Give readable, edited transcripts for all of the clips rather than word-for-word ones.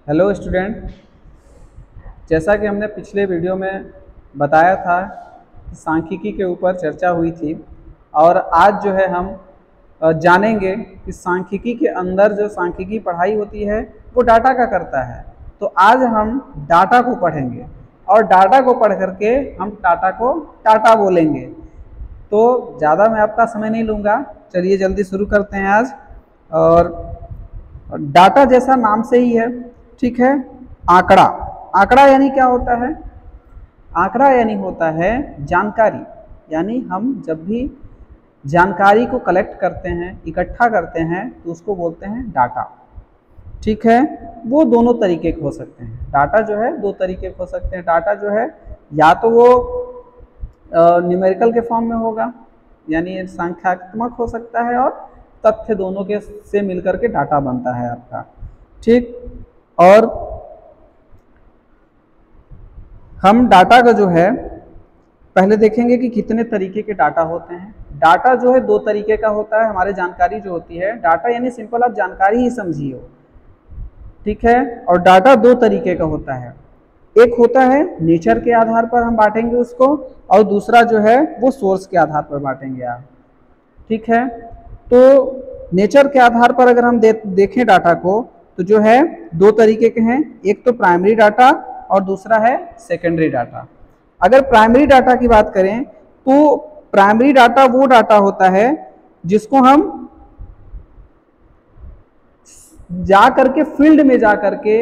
Hello student. जैसा कि हमने पिछले वीडियो में बताया था कि सांख्यिकी के ऊपर चर्चा हुई थी और आज जो है हम जानेंगे कि सांख्यिकी के अंदर जो सांख्यिकी पढ़ाई होती है वो डाटा का करता है। तो आज हम डाटा को पढ़ेंगे और डाटा को पढ़ करके हम टाटा को टाटा बोलेंगे। तो ज़्यादा मैं आपका समय नहीं लूँगा, चलिए जल्दी शुरू करते हैं आज। और डाटा जैसा नाम से ही है, ठीक है। आंकड़ा, आंकड़ा यानी क्या होता है? आंकड़ा यानी होता है जानकारी, यानी हम जब भी जानकारी को कलेक्ट करते हैं, इकट्ठा करते हैं, तो उसको बोलते हैं डाटा, ठीक है। वो दोनों तरीके के हो सकते हैं। डाटा जो है दो तरीके के हो सकते हैं। डाटा जो है या तो वो न्यूमेरिकल के फॉर्म में होगा, यानी संख्यात्मक हो सकता है, और तथ्य दोनों के से मिलकर के डाटा बनता है आपका, ठीक। और हम डाटा का जो है पहले देखेंगे कि कितने तरीके के डाटा होते हैं। डाटा जो है दो तरीके का होता है। हमारे जानकारी जो होती है, डाटा यानी सिंपल आप जानकारी ही समझिए हो, ठीक है। और डाटा दो तरीके का होता है। एक होता है नेचर के आधार पर हम बांटेंगे उसको, और दूसरा जो है वो सोर्स के आधार पर बांटेंगे आप, ठीक है। तो नेचर के आधार पर अगर हम देखें डाटा को, तो जो है दो तरीके के हैं। एक तो प्राइमरी डाटा और दूसरा है सेकेंडरी डाटा। अगर प्राइमरी डाटा की बात करें तो प्राइमरी डाटा वो डाटा होता है जिसको हम जा करके फील्ड में जा करके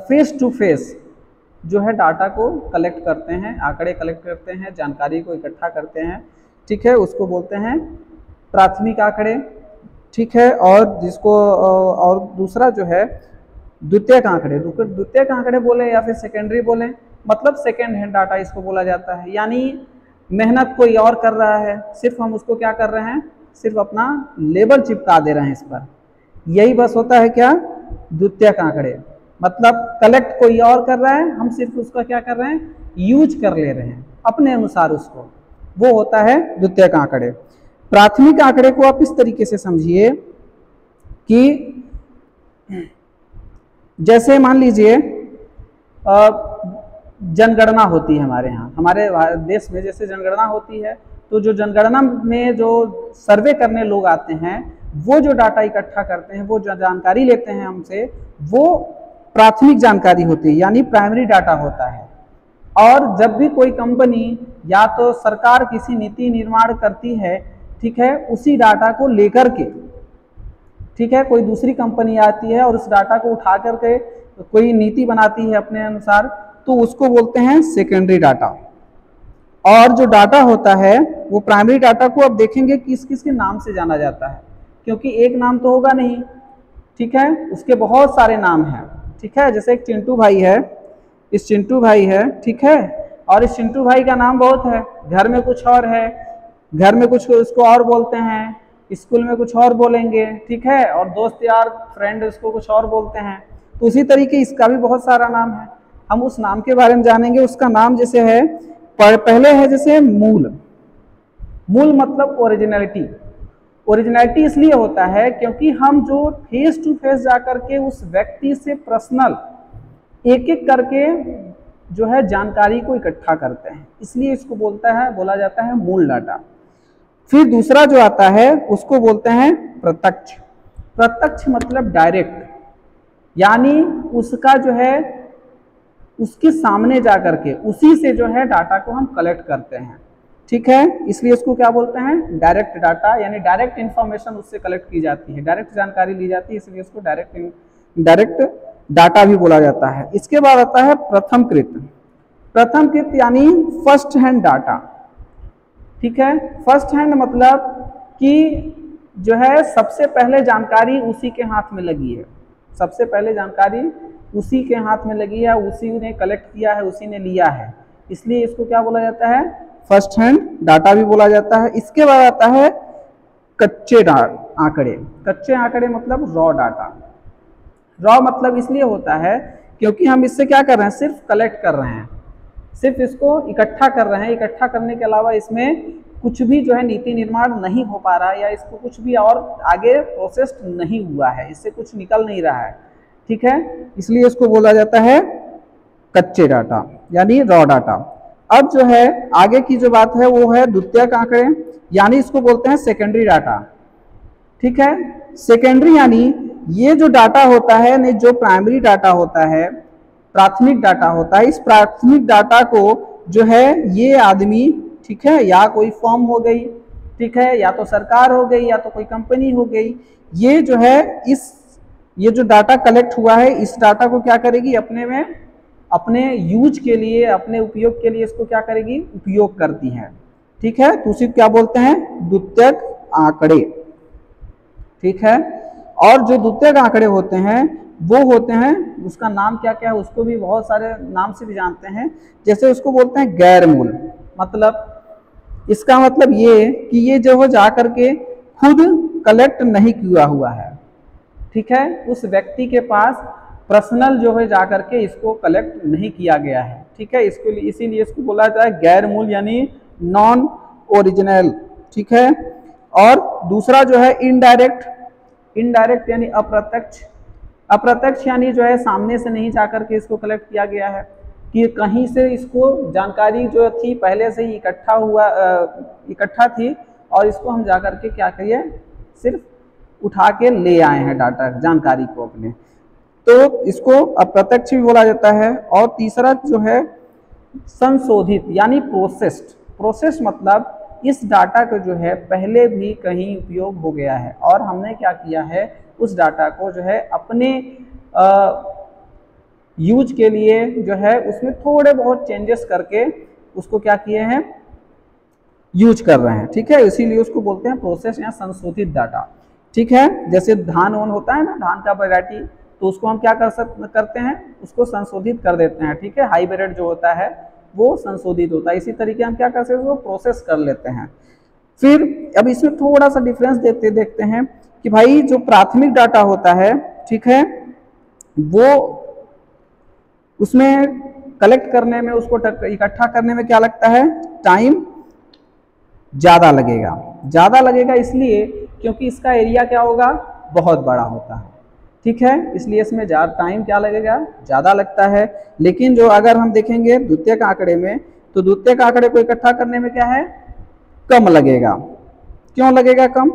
फेस टू फेस जो है डाटा को कलेक्ट करते हैं, आंकड़े कलेक्ट करते हैं, जानकारी को इकट्ठा करते हैं, ठीक है। उसको बोलते हैं प्राथमिक आंकड़े, ठीक है। और जिसको और दूसरा जो है द्वितीयक आंकड़े, द्वितीयक आंकड़े बोले या फिर सेकेंडरी बोले, मतलब सेकेंड हैंड डाटा इसको बोला जाता है। यानी मेहनत कोई और कर रहा है, सिर्फ हम उसको क्या कर रहे हैं, सिर्फ अपना लेबल चिपका दे रहे हैं इस पर। यही बस होता है क्या, द्वितीयक आंकड़े। मतलब कलेक्ट कोई और कर रहा है, हम सिर्फ उसका क्या कर रहे हैं, यूज कर ले रहे हैं अपने अनुसार उसको, वो होता है द्वितीयक आंकड़े। प्राथमिक आंकड़े को आप इस तरीके से समझिए कि जैसे मान लीजिए जनगणना होती है हमारे यहाँ, हमारे देश में जैसे जनगणना होती है, तो जो जनगणना में जो सर्वे करने लोग आते हैं, वो जो डाटा इकट्ठा करते हैं, वो जो जानकारी लेते हैं हमसे, वो प्राथमिक जानकारी होती है, यानी प्राइमरी डाटा होता है। और जब भी कोई कंपनी या तो सरकार किसी नीति निर्माण करती है, ठीक है, उसी डाटा को लेकर के, ठीक है, कोई दूसरी कंपनी आती है और उस डाटा को उठा करके कोई नीति बनाती है अपने अनुसार, तो उसको बोलते हैं सेकेंडरी डाटा। और जो डाटा होता है वो प्राइमरी डाटा को अब देखेंगे किस किस के नाम से जाना जाता है, क्योंकि एक नाम तो होगा नहीं, ठीक है, उसके बहुत सारे नाम हैं, ठीक है। जैसे एक चिंटू भाई है, इस चिंटू भाई है, ठीक है, और इस चिंटू भाई का नाम बहुत है, घर में कुछ और है, घर में कुछ उसको और बोलते हैं, स्कूल में कुछ और बोलेंगे, ठीक है, और दोस्त यार फ्रेंड उसको कुछ और बोलते हैं। तो उसी तरीके इसका भी बहुत सारा नाम है, हम उस नाम के बारे में जानेंगे। उसका नाम जैसे है, पहले है जैसे मूल। मूल मतलब ओरिजिनलिटी। ओरिजिनलिटी इसलिए होता है क्योंकि हम जो फेस टू फेस जाकर के उस व्यक्ति से पर्सनल एक एक करके जो है जानकारी को इकट्ठा करते हैं, इसलिए इसको बोला जाता है मूल डाटा। फिर दूसरा जो आता है उसको बोलते हैं प्रत्यक्ष। प्रत्यक्ष मतलब डायरेक्ट, यानी उसका जो है उसके सामने जा करके उसी से जो है डाटा को हम कलेक्ट करते हैं, ठीक है। इसलिए उसको क्या बोलते हैं, डायरेक्ट डाटा, यानी डायरेक्ट इंफॉर्मेशन उससे कलेक्ट की जाती है, डायरेक्ट जानकारी ली जाती है, इसलिए उसको डायरेक्ट डाटा भी बोला जाता है। इसके बाद आता है प्रथमकृत। प्रथमकृत यानी फर्स्ट हैंड डाटा, ठीक है। फर्स्ट हैंड मतलब कि जो है सबसे पहले जानकारी उसी के हाथ में लगी है, सबसे पहले जानकारी उसी के हाथ में लगी है, उसी ने कलेक्ट किया है, उसी ने लिया है, इसलिए इसको क्या बोला जाता है, फर्स्ट हैंड डाटा भी बोला जाता है। इसके बाद आता है कच्चे आंकड़े। कच्चे आंकड़े मतलब रॉ डाटा। रॉ मतलब इसलिए होता है क्योंकि हम इससे क्या कर रहे हैं, सिर्फ कलेक्ट कर रहे हैं, सिर्फ इसको इकट्ठा कर रहे हैं। इकट्ठा करने के अलावा इसमें कुछ भी जो है नीति निर्माण नहीं हो पा रहा है, या इसको कुछ भी और आगे प्रोसेस नहीं हुआ है, इससे कुछ निकल नहीं रहा है, ठीक है, इसलिए इसको बोला जाता है कच्चे डाटा यानी रॉ डाटा। अब जो है आगे की जो बात है वो है द्वितीयक आंकड़े, यानी इसको बोलते हैं सेकेंडरी डाटा। ठीक है, सेकेंडरी यानी ये जो डाटा होता है, नहीं जो प्राइमरी डाटा होता है, प्राथमिक डाटा होता है, इस प्राथमिक डाटा को जो है ये आदमी, ठीक है, या कोई फर्म हो गई, ठीक है, या तो सरकार हो गई, या तो कोई कंपनी हो गई, ये जो है ये जो डाटा कलेक्ट हुआ है इस डाटा को क्या करेगी, अपने यूज के लिए, अपने उपयोग के लिए इसको क्या करेगी, उपयोग करती है। ठीक है, तो उसी क्या बोलते हैं, द्वितीयक आंकड़े। ठीक है, और जो द्वितीयक आंकड़े होते हैं वो होते हैं, उसका नाम क्या क्या है, उसको भी बहुत सारे नाम से भी जानते हैं। जैसे उसको बोलते हैं गैर मूल, मतलब इसका मतलब ये कि ये जो है जा करके खुद कलेक्ट नहीं किया हुआ है। ठीक है, उस व्यक्ति के पास पर्सनल जो है जाकर के इसको कलेक्ट नहीं किया गया है। ठीक है, इसके लिए इसीलिए इसको बोला जाता है गैर मूल यानी नॉन ओरिजिनल। ठीक है, और दूसरा जो है इनडायरेक्ट यानी अप्रत्यक्ष। अप्रत्यक्ष यानी जो है सामने से नहीं जाकर के इसको कलेक्ट किया गया है, कि कहीं से इसको जानकारी जो थी पहले से ही इकट्ठा थी और इसको हम जाकर के क्या करिए, सिर्फ उठा के ले आए हैं डाटा, जानकारी को अपने, तो इसको अप्रत्यक्ष भी बोला जाता है। और तीसरा जो है संशोधित यानी प्रोसेस्ड मतलब इस डाटा को जो है पहले भी कहीं उपयोग हो गया है और हमने क्या किया है, उस डाटा को जो है अपने यूज के लिए जो है उसमें थोड़े बहुत चेंजेस करके उसको क्या किए हैं, यूज कर रहे हैं। ठीक है, इसीलिए उसको बोलते हैं प्रोसेस या संशोधित डाटा। ठीक है, जैसे धान ओन होता है ना, धान का वैरायटी, तो उसको हम क्या करते हैं, उसको संशोधित कर देते हैं। ठीक है, हाइब्रिड जो होता है वो संशोधित होता है। इसी तरीके हम क्या कर सकते हैं, वो प्रोसेस कर लेते हैं। फिर अब इसमें थोड़ा सा डिफरेंस देखते हैं कि भाई जो प्राथमिक डाटा होता है, ठीक है, वो उसमें कलेक्ट करने में, उसको इकट्ठा करने में क्या लगता है, टाइम ज़्यादा लगेगा इसलिए क्योंकि इसका एरिया क्या होगा, बहुत बड़ा होता है। ठीक है, इसलिए इसमें टाइम क्या लगेगा, ज़्यादा लगता है। लेकिन जो अगर हम देखेंगे द्वितीयक आंकड़े में, तो द्वितीयक आंकड़े को इकट्ठा करने में क्या है, कम लगेगा। क्यों लगेगा कम,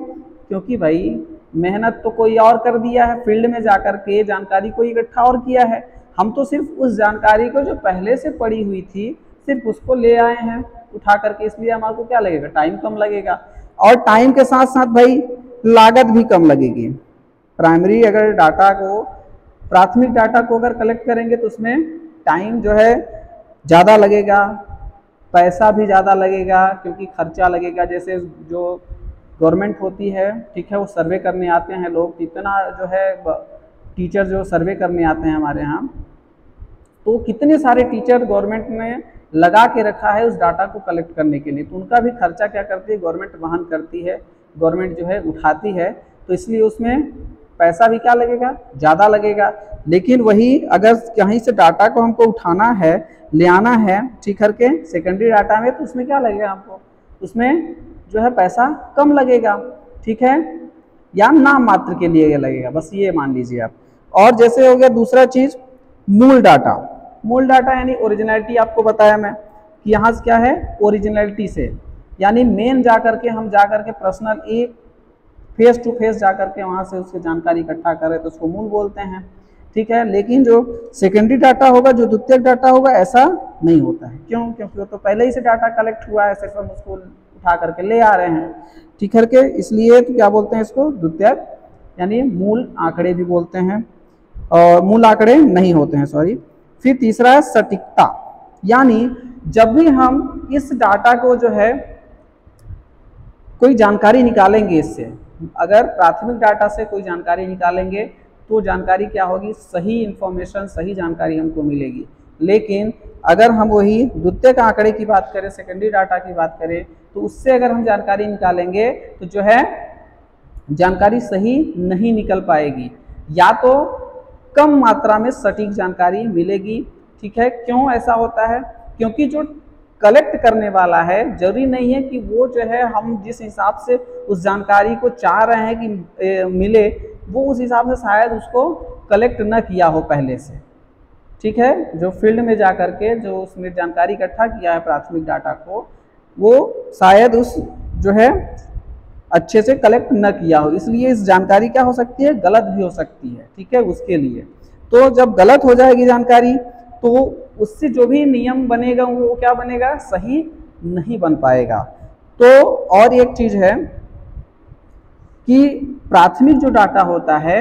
क्योंकि भाई मेहनत तो कोई और कर दिया है, फील्ड में जाकर के जानकारी को इकट्ठा और किया है, हम तो सिर्फ उस जानकारी को जो पहले से पड़ी हुई थी सिर्फ उसको ले आए हैं उठा करके, इसलिए हमारे को क्या लगेगा, टाइम कम लगेगा। और टाइम के साथ साथ भाई लागत भी कम लगेगी। प्राइमरी अगर डाटा को, प्राथमिक डाटा को अगर कलेक्ट करेंगे तो उसमें टाइम जो है ज़्यादा लगेगा, पैसा भी ज़्यादा लगेगा क्योंकि खर्चा लगेगा। जैसे जो गवर्नमेंट होती है, ठीक है, वो सर्वे करने आते हैं लोग, कितना जो है टीचर जो सर्वे करने आते हैं हमारे यहाँ, तो कितने सारे टीचर गवर्नमेंट ने लगा के रखा है उस डाटा को कलेक्ट करने के लिए, तो उनका भी खर्चा क्या करती है, गवर्नमेंट वहन करती है, गवर्नमेंट जो है उठाती है, तो इसलिए उसमें पैसा भी क्या लगेगा, ज़्यादा लगेगा। लेकिन वही अगर कहीं से डाटा को हमको उठाना है, ले आना है, ठीक करके सेकेंडरी डाटा में, तो उसमें क्या लगेगा हमको, उसमें जो है पैसा कम लगेगा। ठीक है, या नाम मात्र के लिए लगेगा, बस ये मान लीजिए आप। और जैसे हो गया दूसरा चीज़ मूल डाटा। मूल डाटा यानी ओरिजिनलिटी, आपको बताया मैं कि यहाँ से क्या है, ओरिजिनलिटी से, यानी मेन जाकर के हम जाकर के पर्सनल एक फेस टू फेस जाकर के वहाँ से उसकी जानकारी इकट्ठा करें तो उसको मूल बोलते हैं। ठीक है, लेकिन जो सेकेंडरी डाटा होगा, जो द्वितीयक डाटा होगा, ऐसा नहीं होता है। क्यों, क्योंकि वो तो पहले ही से डाटा कलेक्ट हुआ है, सिर्फ हम उसको उठा करके ले आ रहे हैं। ठीक है, के इसलिए तो क्या बोलते हैं इसको, द्वितीयक यानी मूल आंकड़े भी बोलते हैं, और मूल आंकड़े नहीं होते हैं, सॉरी। फिर तीसरा है सटीकता, यानी जब भी हम इस डाटा को जो है कोई जानकारी निकालेंगे, इससे अगर प्राथमिक डाटा से कोई जानकारी निकालेंगे तो जानकारी क्या होगी, सही इंफॉर्मेशन, सही जानकारी हमको मिलेगी। लेकिन अगर हम वही द्वितीयक आंकड़े की बात करें, सेकेंडरी डाटा की बात करें, तो उससे अगर हम जानकारी निकालेंगे तो जो है जानकारी सही नहीं निकल पाएगी, या तो कम मात्रा में सटीक जानकारी मिलेगी। ठीक है, क्यों ऐसा होता है, क्योंकि जो कलेक्ट करने वाला है, जरूरी नहीं है कि वो जो है हम जिस हिसाब से उस जानकारी को चाह रहे हैं कि मिले, वो उस हिसाब से शायद उसको कलेक्ट न किया हो पहले से, ठीक है। जो फील्ड में जा करके जो उसने जानकारी इकट्ठा किया है प्राथमिक डाटा को, वो शायद उस जो है अच्छे से कलेक्ट न किया हो, इसलिए इस जानकारी क्या हो सकती है, गलत भी हो सकती है, ठीक है। उसके लिए तो जब गलत हो जाएगी जानकारी तो उससे जो भी नियम बनेगा वो क्या बनेगा, सही नहीं बन पाएगा। तो और एक चीज है कि प्राथमिक जो डाटा होता है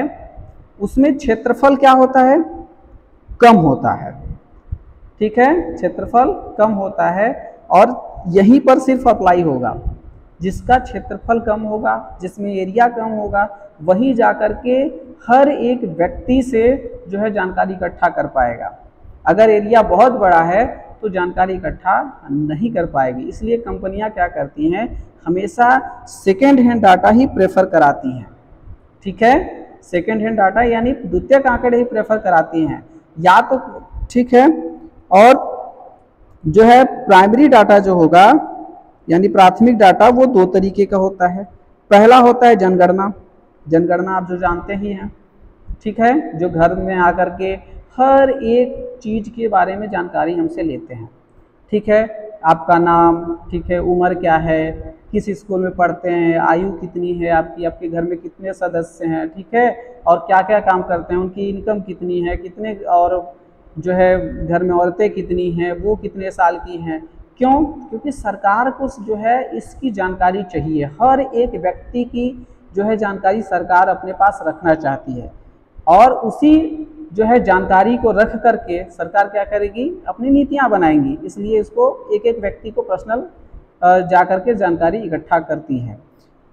उसमें क्षेत्रफल क्या होता है, कम होता है, ठीक है। क्षेत्रफल कम होता है और यहीं पर सिर्फ अप्लाई होगा, जिसका क्षेत्रफल कम होगा, जिसमें एरिया कम होगा, वही जाकर के हर एक व्यक्ति से जो है जानकारी इकट्ठा कर पाएगा। अगर एरिया बहुत बड़ा है तो जानकारी इकट्ठा नहीं कर पाएगी। इसलिए कंपनियां क्या करती हैं, हमेशा सेकेंड हैंड डाटा ही प्रेफर कराती हैं, ठीक है। सेकेंड हैंड डाटा यानी द्वितीयक आंकड़े ही प्रेफर कराती हैं या तो, ठीक है। और जो है प्राइमरी डाटा जो होगा यानी प्राथमिक डाटा, वो दो तरीके का होता है। पहला होता है जनगणना। जनगणना आप जो जानते ही हैं, ठीक है, जो घर में आकर के हर एक चीज के बारे में जानकारी हमसे लेते हैं, ठीक है। आपका नाम, ठीक है, उम्र क्या है, किस स्कूल में पढ़ते हैं, आयु कितनी है आपकी, आपके घर में कितने सदस्य हैं, ठीक है, और क्या क्या काम करते हैं, उनकी इनकम कितनी है, कितने, और जो है घर में औरतें कितनी हैं, वो कितने साल की हैं। क्यों? क्योंकि सरकार को जो है इसकी जानकारी चाहिए, हर एक व्यक्ति की जो है जानकारी सरकार अपने पास रखना चाहती है, और उसी जो है जानकारी को रख करके सरकार क्या करेगी, अपनी नीतियां बनाएंगी। इसलिए इसको एक एक व्यक्ति को पर्सनल जा करके जानकारी इकट्ठा करती है।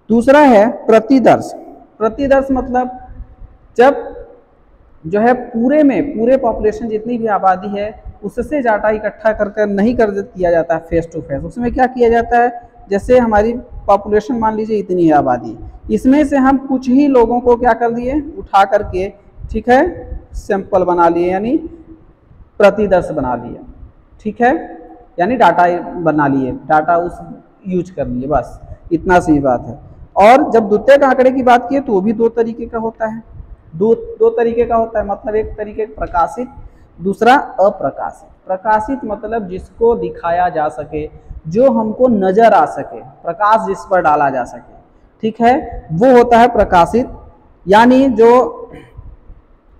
दूसरा है प्रतिदर्श। प्रतिदर्श मतलब जब जो है पूरे पॉपुलेशन जितनी भी आबादी है उससे डाटा इकट्ठा कर नहीं कर किया जाता है फेस टू फेस। उसमें क्या किया जाता है, जैसे हमारी पॉपुलेशन मान लीजिए इतनी है आबादी, इसमें से हम कुछ ही लोगों को क्या कर दिए, उठा करके, ठीक है, सैंपल बना लिए यानी प्रतिदर्श बना लिए, ठीक है, यानी डाटा बना लिए, डाटा उस यूज कर लिए, बस इतना सी बात है। और जब द्वितीयक आंकड़े की बात की तो वो भी दो तरीके का होता है, दो तरीके का होता है। मतलब एक तरीके प्रकाशित, दूसरा अप्रकाशित। प्रकाशित मतलब जिसको दिखाया जा सके, जो हमको नजर आ सके, प्रकाश जिस पर डाला जा सके, ठीक है, वो होता है प्रकाशित। यानी जो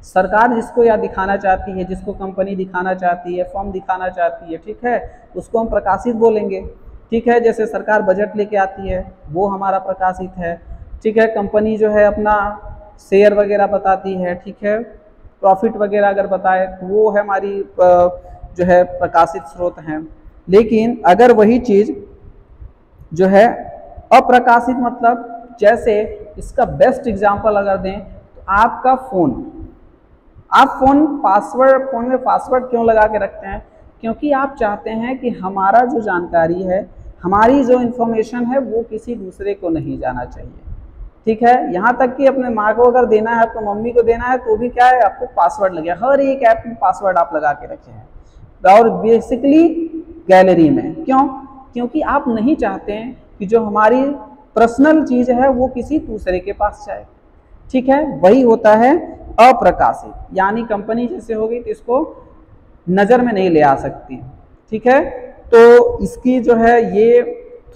सरकार जिसको या दिखाना चाहती है, जिसको कंपनी दिखाना चाहती है, फर्म दिखाना चाहती है, ठीक है, उसको हम प्रकाशित बोलेंगे, ठीक है। जैसे सरकार बजट लेके आती है वो हमारा प्रकाशित है, ठीक है। कंपनी जो है अपना शेयर वगैरह बताती है, ठीक है, प्रॉफिट वगैरह अगर बताए तो वो है हमारी जो है प्रकाशित स्रोत हैं। लेकिन अगर वही चीज़ जो है अप्रकाशित, मतलब जैसे इसका बेस्ट एग्जांपल अगर दें तो आपका फ़ोन, आप फ़ोन में पासवर्ड क्यों लगा के रखते हैं? क्योंकि आप चाहते हैं कि हमारा जो जानकारी है, हमारी जो इन्फॉर्मेशन है वो किसी दूसरे को नहीं जाना चाहिए, ठीक है। यहाँ तक कि अपने माँ को अगर देना है, आपको मम्मी को देना है, तो भी क्या है, आपको पासवर्ड लगे, हर एक ऐप में पासवर्ड आप लगा के रखे हैं, और बेसिकली गैलरी में। क्यों? क्योंकि आप नहीं चाहते हैं कि जो हमारी पर्सनल चीज़ है वो किसी दूसरे के पास जाए, ठीक है। वही होता है अप्रकाशित, यानी कंपनी जैसे होगी तो इसको नज़र में नहीं ले आ सकती, ठीक है। तो इसकी जो है ये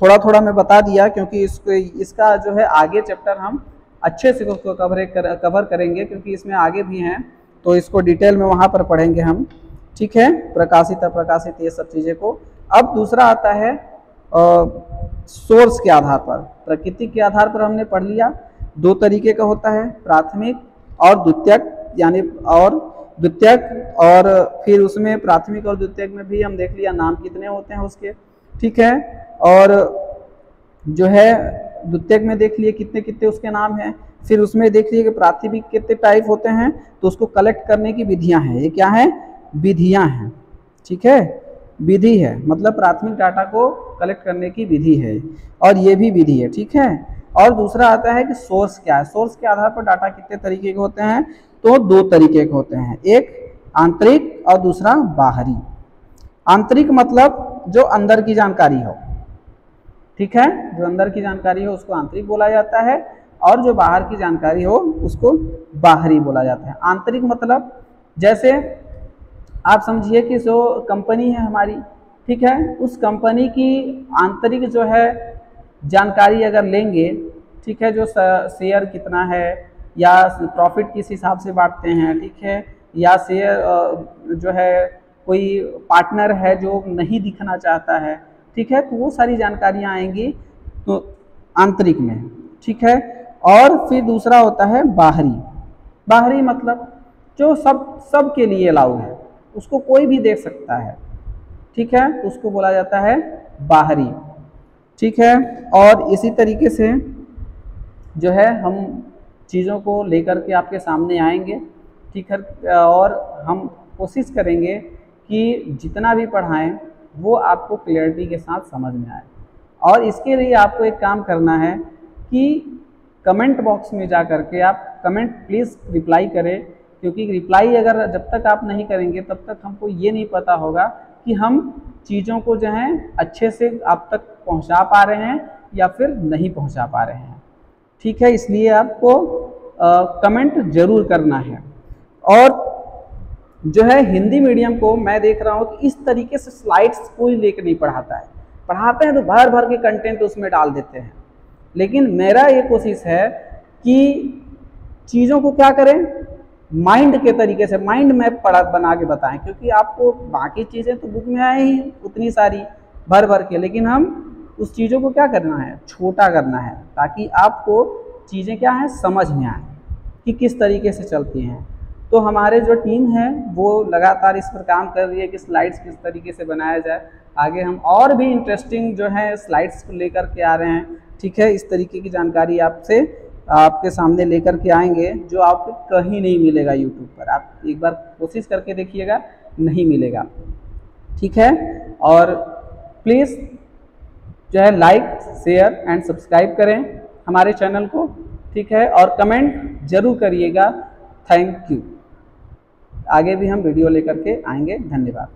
थोड़ा थोड़ा मैं बता दिया, क्योंकि इसका जो है आगे चैप्टर हम अच्छे से उसको कवर करेंगे, क्योंकि इसमें आगे भी हैं, तो इसको डिटेल में वहाँ पर पढ़ेंगे हम, ठीक है, प्रकाशित अप्रकाशित ये सब चीज़ें को। अब दूसरा आता है सोर्स के आधार पर, प्रकृति के आधार पर हमने पढ़ लिया। दो तरीके का होता है, प्राथमिक और द्वितीयक, यानी और द्वितीयक, और फिर उसमें प्राथमिक और द्वितीयक में भी हम देख लिया नाम कितने होते हैं उसके, ठीक है। और जो है द्वितीयक में देख लिए कितने कितने उसके नाम हैं, फिर उसमें देख लिए कि प्राथमिक कितने टाइप होते हैं, तो उसको कलेक्ट करने की विधियां हैं। ये क्या है? विधियां हैं, ठीक है, विधि है, मतलब प्राथमिक डाटा को कलेक्ट करने की विधि है, और ये भी विधि है, ठीक है। और दूसरा आता है कि सोर्स क्या है। सोर्स के आधार पर डाटा कितने तरीके के होते हैं, तो दो तरीके के होते हैं, एक आंतरिक और दूसरा बाहरी। आंतरिक मतलब जो अंदर की जानकारी हो, ठीक है, जो अंदर की जानकारी हो उसको आंतरिक बोला जाता है, और जो बाहर की जानकारी हो उसको बाहरी बोला जाता है। आंतरिक मतलब जैसे आप समझिए कि जो कंपनी है हमारी, ठीक है, उस कंपनी की आंतरिक जो है जानकारी अगर लेंगे, ठीक है, जो शेयर कितना है या प्रॉफिट किस हिसाब से बांटते हैं, ठीक है, या शेयर जो है कोई पार्टनर है जो नहीं दिखना चाहता है, ठीक है, तो वो सारी जानकारियाँ आएंगी तो आंतरिक में, ठीक है। और फिर दूसरा होता है बाहरी। बाहरी मतलब जो सब के लिए अलाउ है, उसको कोई भी देख सकता है, ठीक है, तो उसको बोला जाता है बाहरी, ठीक है। और इसी तरीके से जो है हम चीज़ों को लेकर के आपके सामने आएंगे, ठीक है, और हम कोशिश करेंगे कि जितना भी पढ़ाएं वो आपको क्लियरिटी के साथ समझ में आए। और इसके लिए आपको एक काम करना है कि कमेंट बॉक्स में जा कर के आप कमेंट प्लीज़ रिप्लाई करें, क्योंकि रिप्लाई अगर जब तक आप नहीं करेंगे तब तक हमको ये नहीं पता होगा कि हम चीज़ों को जो है अच्छे से आप तक पहुंचा पा रहे हैं या फिर नहीं पहुंचा पा रहे हैं, ठीक है। इसलिए आपको कमेंट जरूर करना है। और जो है हिंदी मीडियम को मैं देख रहा हूँ कि इस तरीके से स्लाइड्स कोई लेकर नहीं पढ़ाता है, पढ़ाते हैं तो भर भर के कंटेंट उसमें डाल देते हैं। लेकिन मेरा ये कोशिश है कि चीज़ों को क्या करें, माइंड के तरीके से माइंड मैप बना के बताएं, क्योंकि आपको बाकी चीज़ें तो बुक में आए ही उतनी सारी भर भर के, लेकिन हम उस चीज़ों को क्या करना है, छोटा करना है, ताकि आपको चीज़ें क्या है समझ में आए कि किस तरीके से चलती हैं। तो हमारे जो टीम है वो लगातार इस पर काम कर रही है कि स्लाइड्स किस तरीके से बनाया जाए। आगे हम और भी इंटरेस्टिंग जो है स्लाइड्स को लेकर के आ रहे हैं, ठीक है। इस तरीके की जानकारी आपके सामने लेकर के आएंगे जो आपको कहीं नहीं मिलेगा यूट्यूब पर। आप एक बार कोशिश करके देखिएगा, नहीं मिलेगा, ठीक है। और प्लीज़ जो है लाइक शेयर एंड सब्सक्राइब करें हमारे चैनल को, ठीक है, और कमेंट जरूर करिएगा। Thank you. आगे भी हम वीडियो लेकर के आएंगे। धन्यवाद।